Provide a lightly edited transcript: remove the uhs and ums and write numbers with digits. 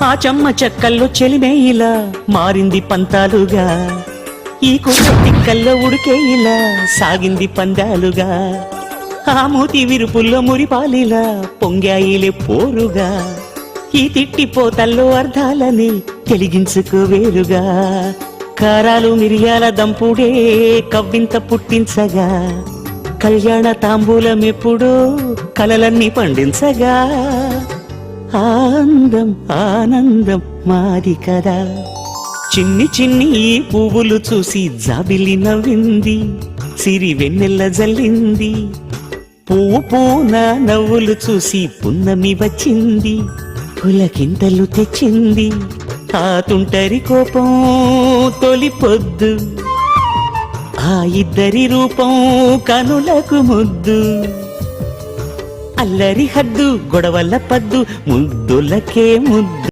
ఆ చెమ్మ చెక్కల్లో చెలిమే ఇలా మారింది పంతాలుగా, ఈ కుక్క తిక్కల్లో ఉడికే ఇలా సాగింది పందాలుగా, ఆ మూతి విరుపుల్లో మురిపాలిలా పొంగాయిలే పోరుగా, ఈ తిట్టిపోతల్లో అర్థాలని తెలిగించుకోవేరుగా, కారాలు మిరియాల దంపుడే కవ్వింత పుట్టించగా, కళ్యాణ తాంబూలమెప్పుడో కలలన్నీ పండించగా, ఆనందం ఆనందం మాది కదా. చిన్ని చిన్ని ఈ పువ్వులు చూసి జాబిలి నవ్వింది, సిరి వెన్నెల్ల జల్లింది, పువ్వు పూన నవ్వులు చూసి పున్నమి వచ్చింది, పులకింతలు తెచ్చింది, ఆ తుంటరి కోపం తొలి పొద్దు, ఆ ఇద్దరి రూపం కనులకు ముద్దు, అల్లరి హద్దు గొడవల పద్దు ముద్దులకే ముద్దు.